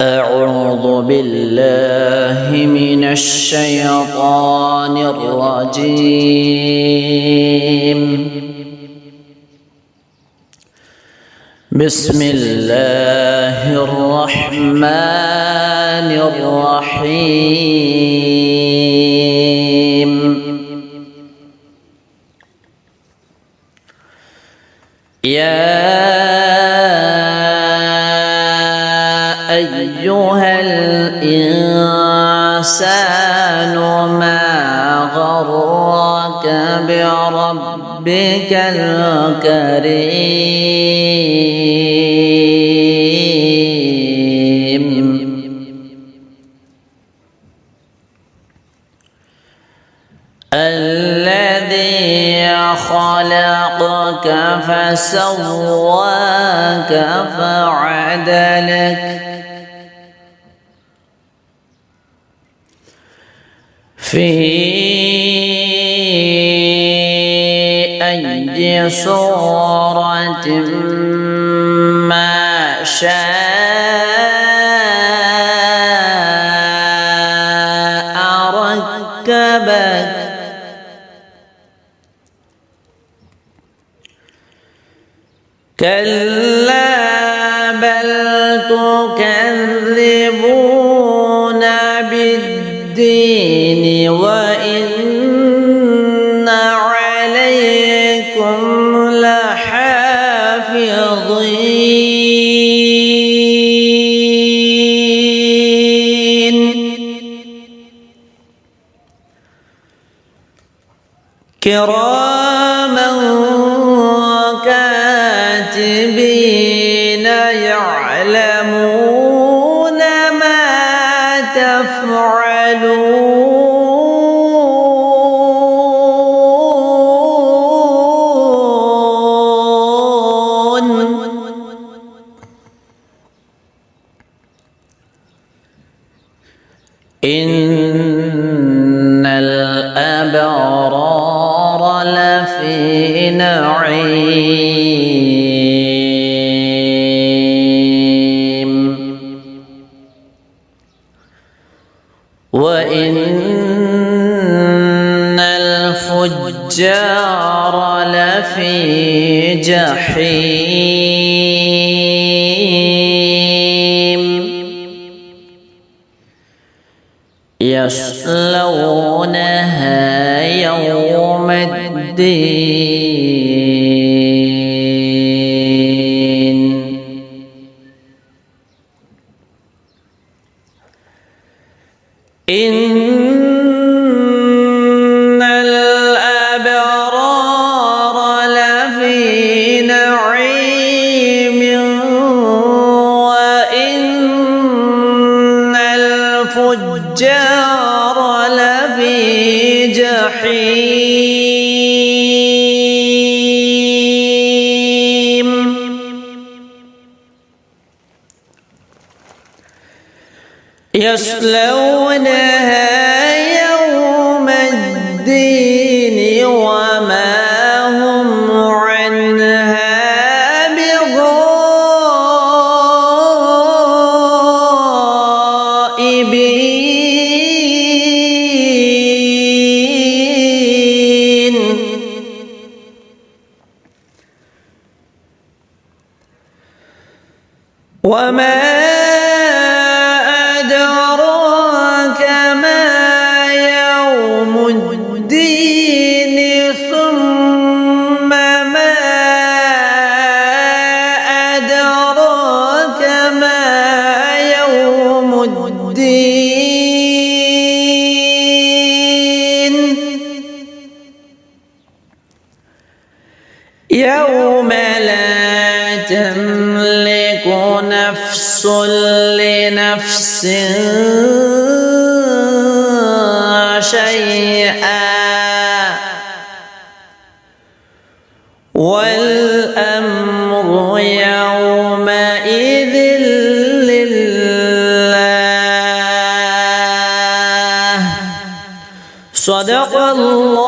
أعوذ بالله من الشيطان الرجيم. بسم الله الرحمن الرحيم. يا أيها الإنسان ما غرك بربك الكريم الذي خلقك فسواك فعدلك في أي صورة ما شاء ركبك كلا بل تكذبون بالدين وإن عليكم لحافظين كراما كاتبين يعلمون ما تفعلون إن الأبرار لفي نعيم وإن الفجار لفي جحيم يصلونها يوم الدين إن الأبرار لفي نعيم وإن الفجار لفي جحيم يصلونها يوم الدين وما هم عنها بغائبين وما أدراك ما يوم الدين ثم ما أدراك ما يوم الدين يوم لا تملك نفس لنفس شيئا والأمر يومئذ لله صدق الله